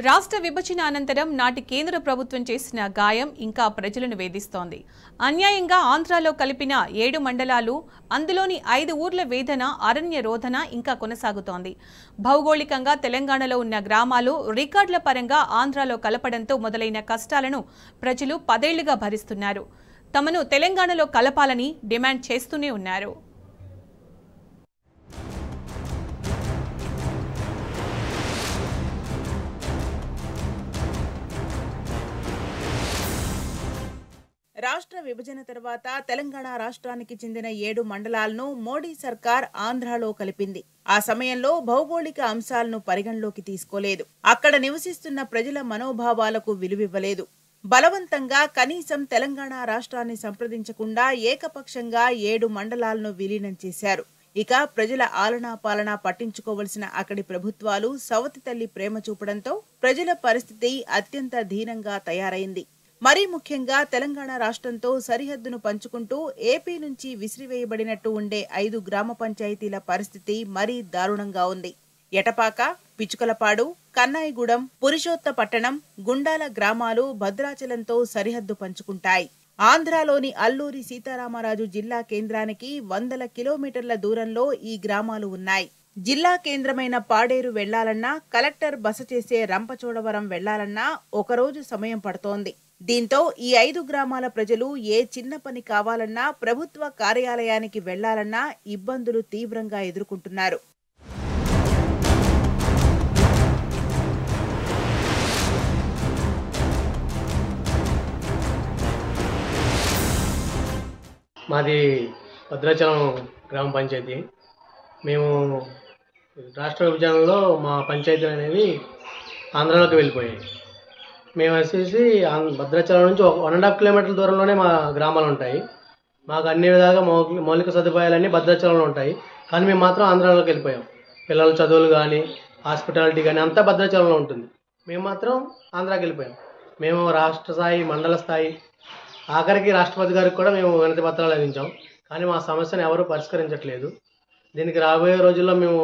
రాష్ట్ర విభజన అనంతరం నాటి కేంద్ర ప్రభుత్వం చేసిన గాయం ఇంకా ప్రజలను వేధిస్తోంది. అన్యాయంగా ఆంధ్రాలో కలిపిన 7 మండలాలు, అందులోని 5 ఊర్ల వేదన, అరణ్య రోదన ఇంకా కొనసాగుతోంది. భౌగోళికంగా తెలంగాణలో ఉన్న గ్రామాలు రికార్డుల పరంగా ఆంధ్రాలో కలపడంతో మొదలైన కష్టాలను ప్రజలు 10 ఏళ్లుగా భరిస్తున్నారు. తమను తెలంగాణలో కలపాలని డిమాండ్ చేస్తూనే ఉన్నారు. రాష్ట్ర విభజన తర్వాత తెలంగాణ రాష్ట్రానికి చెందిన 7 మండలాలను మోడీ సర్కార్ ఆంధ్రాలో కలిపింది. ఆ సమయంలో భౌగోళిక అంశాలను పరిగణలోకి తీసుకోలేదు. అక్కడ నివసిస్తున్న ప్రజల మనోభావాలకు విలువివ్వలేదు. బలవంతంగా కనీసం తెలంగాణ రాష్ట్రాన్ని సంప్రదించకుండా ఏకపక్షంగా 7 మండలాలను విలీనం చేశారు. ఇక ప్రజల ఆలనా పాలన పట్టించుకోవలసిన అక్కడి ప్రభుత్వాలు సవతి తల్లి ప్రేమ చూపడంతో ప్రజల పరిస్థితి అత్యంత దీనంగా తయారైంది. మరీ ముఖ్యంగా తెలంగాణ రాష్ట్రంతో సరిహద్దును పంచుకుంటూ ఏపీ నుంచి విసిరివేయబడినట్టు ఉండే 5 గ్రామ పంచాయతీల పరిస్థితి మరీ దారుణంగా ఉంది. ఎటపాక, పిచుకలపాడు, కన్నాయిగూడెం, పురుషోత్తపట్టణం, గుండాల గ్రామాలు భద్రాచలంతో సరిహద్దు పంచుకుంటాయి. ఆంధ్రాలోని అల్లూరి సీతారామరాజు జిల్లా కేంద్రానికి 100 కిలోమీటర్ల దూరంలో ఈ గ్రామాలు ఉన్నాయి. జిల్లా కేంద్రమైన పాడేరు వెళ్లాలన్నా, కలెక్టర్ బస చేసే రంపచోడవరం వెళ్లాలన్నా ఒకరోజు సమయం పడుతోంది. దీంతో ఈ 5 గ్రామాల ప్రజలు ఏ చిన్న పని కావాలన్నా, ప్రభుత్వ కార్యాలయానికి వెళ్లాలన్నా ఇబ్బందులు తీవ్రంగా ఎదుర్కొంటున్నారు. మాది భద్రాచలం గ్రామ పంచాయతీ. మేము రాష్ట్ర విభజనలో మా పంచాయతీలు అనేవి ఆంధ్రాలోకి వెళ్ళిపోయాయి. మేము వచ్చేసి భద్రాచలం నుంచి 1.5 కిలోమీటర్ల దూరంలోనే మా గ్రామాలు ఉంటాయి. మాకు అన్ని విధాలుగా మౌలిక సదుపాయాలన్నీ భద్రాచలంలో ఉంటాయి. కానీ మేము మాత్రం ఆంధ్రాలోకి వెళ్ళిపోయాం. పిల్లల చదువులు కానీ, హాస్పిటాలిటీ కానీ అంతా భద్రాచలంలో ఉంటుంది. మేము మాత్రం ఆంధ్రాకి వెళ్ళిపోయాం. మేము రాష్ట్ర స్థాయి, మండల స్థాయి, ఆఖరికి రాష్ట్రపతి గారికి కూడా మేము వినతి పత్రాలు అందించాం. కానీ మా సమస్యను ఎవరూ పరిష్కరించట్లేదు. దీనికి రాబోయే రోజుల్లో మేము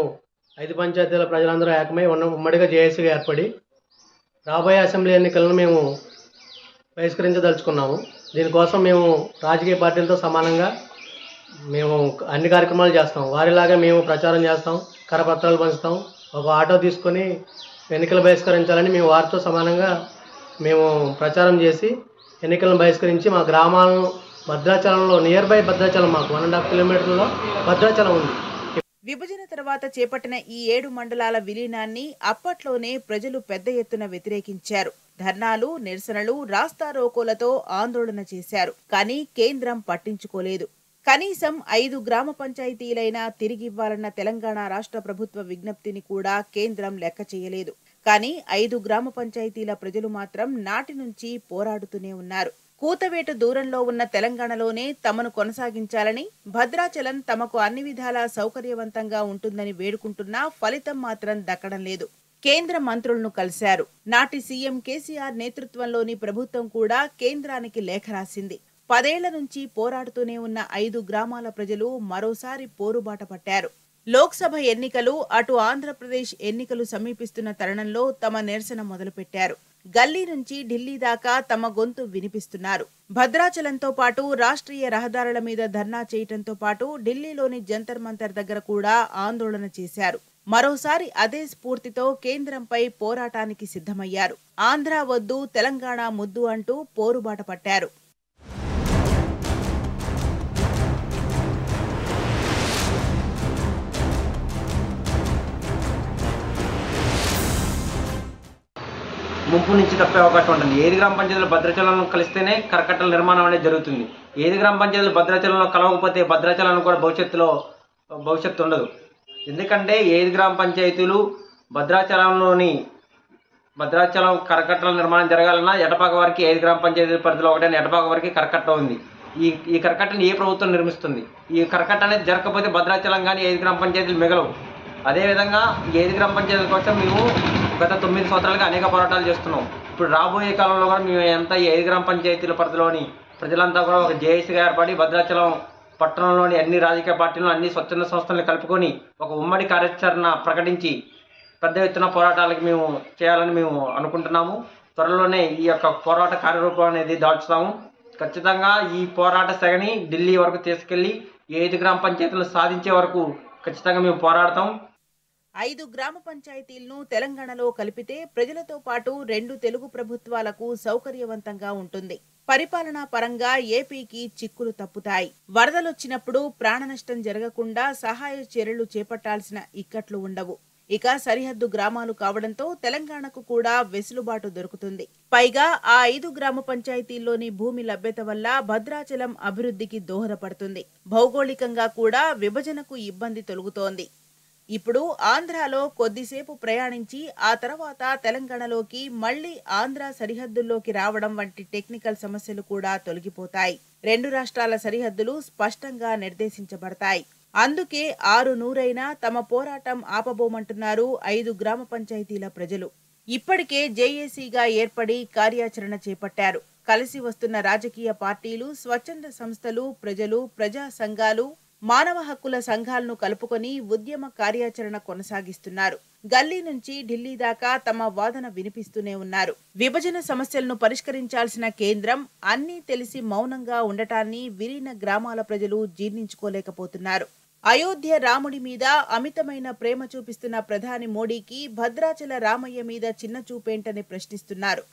5 పంచాయతీల ప్రజలందరూ ఏకమై ఉమ్మడిగా జేఏసీగా ఏర్పడి రాబోయే అసెంబ్లీ ఎన్నికలను మేము బహిష్కరించదలుచుకున్నాము. దీనికోసం మేము రాజకీయ పార్టీలతో సమానంగా మేము అన్ని కార్యక్రమాలు చేస్తాం. వారిలాగా మేము ప్రచారం చేస్తాం, కరపత్రాలు పంచుతాం. ఒక ఆటో తీసుకొని ఎన్నికలు బహిష్కరించాలని మేము వారితో సమానంగా మేము ప్రచారం చేసి ఎన్నికలను బహిష్కరించి మా గ్రామాలను భద్రాచలంలో నియర్ బై భద్రాచలం మాకు 1.5 కిలోమీటర్లలో భద్రాచలం ఉంది. విభజన తర్వాత చేపట్టిన ఈ 7 మండలాల విలీనాన్ని అప్పట్లోనే ప్రజలు పెద్ద ఎత్తున వ్యతిరేకించారు. ధర్నాలు, నిరసనలు, రాస్తారోకోలతో ఆందోళన చేశారు. కానీ కేంద్రం పట్టించుకోలేదు. కనీసం 5 గ్రామ పంచాయతీలైనా తిరిగివ్వాలన్న తెలంగాణ రాష్ట్ర ప్రభుత్వ విజ్ఞప్తిని కూడా కేంద్రం లెక్క చేయలేదు. కానీ 5 గ్రామ పంచాయతీల ప్రజలు మాత్రం నాటి నుంచి పోరాడుతూనే ఉన్నారు. కూతవేటు దూరంలో ఉన్న తెలంగాణలోనే తమను కొనసాగించాలని, భద్రాచలం తమకు అన్ని విధాలా సౌకర్యవంతంగా ఉంటుందని వేడుకుంటున్నా ఫలితం మాత్రం దక్కడం లేదు. కేంద్ర మంత్రులను కలిశారు. నాటి సీఎం కేసీఆర్ నేతృత్వంలోని ప్రభుత్వం కూడా కేంద్రానికి లేఖ రాసింది. 10 ఏళ్ల నుంచి పోరాడుతూనే ఉన్న 5 గ్రామాల ప్రజలు మరోసారి పోరుబాట పట్టారు. లోక్సభ ఎన్నికలు, అటు ఆంధ్రప్రదేశ్ ఎన్నికలు సమీపిస్తున్న తరుణంలో తమ నిరసన మొదలుపెట్టారు. గల్లీ నుంచి ఢిల్లీ దాకా తమ గొంతు వినిపిస్తున్నారు. భద్రాచలంతో పాటు రాష్ట్రీయ రహదారుల మీద ధర్నా చేయటంతో పాటు ఢిల్లీలోని జంతర్ మంతర్ దగ్గర కూడా ఆందోళన చేశారు. మరోసారి అదే స్ఫూర్తితో కేంద్రంపై పోరాటానికి సిద్ధమయ్యారు. ఆంధ్ర వద్దు, తెలంగాణ ముద్దు అంటూ పోరుబాట పట్టారు. ముంపు నుంచి తప్పే అవకాశం ఉంటుంది. 7 గ్రామ పంచాయతీలు భద్రాచలంలో కలిస్తేనే కరకట్టల నిర్మాణం అనేది జరుగుతుంది. 7 గ్రామ పంచాయతీలు భద్రాచలంలో కలవకపోతే భద్రాచలం కూడా భవిష్యత్తు ఉండదు. ఎందుకంటే 7 గ్రామ పంచాయతీలు భద్రాచలం కరకట్టల నిర్మాణం జరగాలన్నా ఎటపాక వారికి 5 గ్రామ పంచాయతీల పరిధిలో ఒకటైన ఎటపాక వారికి కరకట్ట ఉంది. ఈ కరకట్టని ఏ ప్రభుత్వం నిర్మిస్తుంది? ఈ కరకట్ట అనేది జరగకపోతే భద్రాచలం కానీ 5 గ్రామ పంచాయతీలు మిగలవు. అదేవిధంగా 7 గ్రామ పంచాయతీల కోసం మేము గత 9 సంవత్సరాలుగా అనేక పోరాటాలు చేస్తున్నాం. ఇప్పుడు రాబోయే కాలంలో కూడా మేము ఈ 5 గ్రామ పంచాయతీల పరిధిలోని ప్రజలంతా కూడా ఒక జేఏసీగా ఏర్పడి భద్రాచలం పట్టణంలోని అన్ని రాజకీయ పార్టీలను, అన్ని స్వచ్ఛంద సంస్థలను కలుపుకొని ఒక ఉమ్మడి కార్యాచరణ ప్రకటించి పెద్ద ఎత్తున పోరాటాలకి మేము చేయాలని మేము అనుకుంటున్నాము. త్వరలోనే ఈ యొక్క పోరాట కార్యరూపం అనేది దాల్చుతాము. ఖచ్చితంగా ఈ పోరాట సెగని ఢిల్లీ వరకు తీసుకెళ్లి 5 గ్రామ పంచాయతీలు సాధించే వరకు ఖచ్చితంగా మేము పోరాడతాం. 5 గ్రామ పంచాయతీలను తెలంగాణలో కలిపితే ప్రజలతో పాటు 2 తెలుగు ప్రభుత్వాలకు సౌకర్యవంతంగా ఉంటుంది. పరిపాలనా పరంగా ఏపీకి చిక్కులు తప్పుతాయి. వరదలొచ్చినప్పుడు ప్రాణనష్టం జరగకుండా సహాయ చర్యలు చేపట్టాల్సిన ఇక్కట్లు ఉండవు. ఇక సరిహద్దు గ్రామాలు కావడంతో తెలంగాణకు కూడా వెసులుబాటు దొరుకుతుంది. పైగా ఆ 5 గ్రామ పంచాయతీల్లోని భూమి లభ్యత వల్ల భద్రాచలం అభివృద్ధికి దోహదపడుతుంది. భౌగోళికంగా కూడా విభజనకు ఇబ్బంది తొలగుతోంది. ఇప్పుడు ఆంధ్రాలో కొద్దిసేపు ప్రయాణించి ఆ తర్వాత తెలంగాణలోకి మళ్లీ ఆంధ్ర సరిహద్దుల్లోకి రావడం వంటి టెక్నికల్ సమస్యలు కూడా తొలగిపోతాయి. 2 రాష్ట్రాల సరిహద్దులు స్పష్టంగా నిర్దేశించబడతాయి. అందుకే 6 తమ పోరాటం ఆపబోమంటున్నారు 5 గ్రామ పంచాయతీల ప్రజలు. ఇప్పటికే జేఏసీగా ఏర్పడి కార్యాచరణ చేపట్టారు. కలిసి వస్తున్న రాజకీయ పార్టీలు, స్వచ్ఛంద సంస్థలు, ప్రజలు, ప్రజా సంఘాలు, మానవ హక్కుల సంఘాలను కలుపుకొని ఉద్యమ కార్యాచరణ కొనసాగిస్తున్నారు. గల్లీ నుంచి ఢిల్లీ దాకా తమ వాదన వినిపిస్తూనే ఉన్నారు. విభజన సమస్యలను పరిష్కరించాల్సిన కేంద్రం అన్నీ తెలిసి మౌనంగా ఉండటాన్ని విలీన గ్రామాల ప్రజలు జీర్ణించుకోలేకపోతున్నారు. అయోధ్య రాముడి మీద అమితమైన ప్రేమ చూపిస్తున్న ప్రధాని మోడీకి భద్రాచల రామయ్య మీద చిన్న చూపేంటని ప్రశ్నిస్తున్నారు.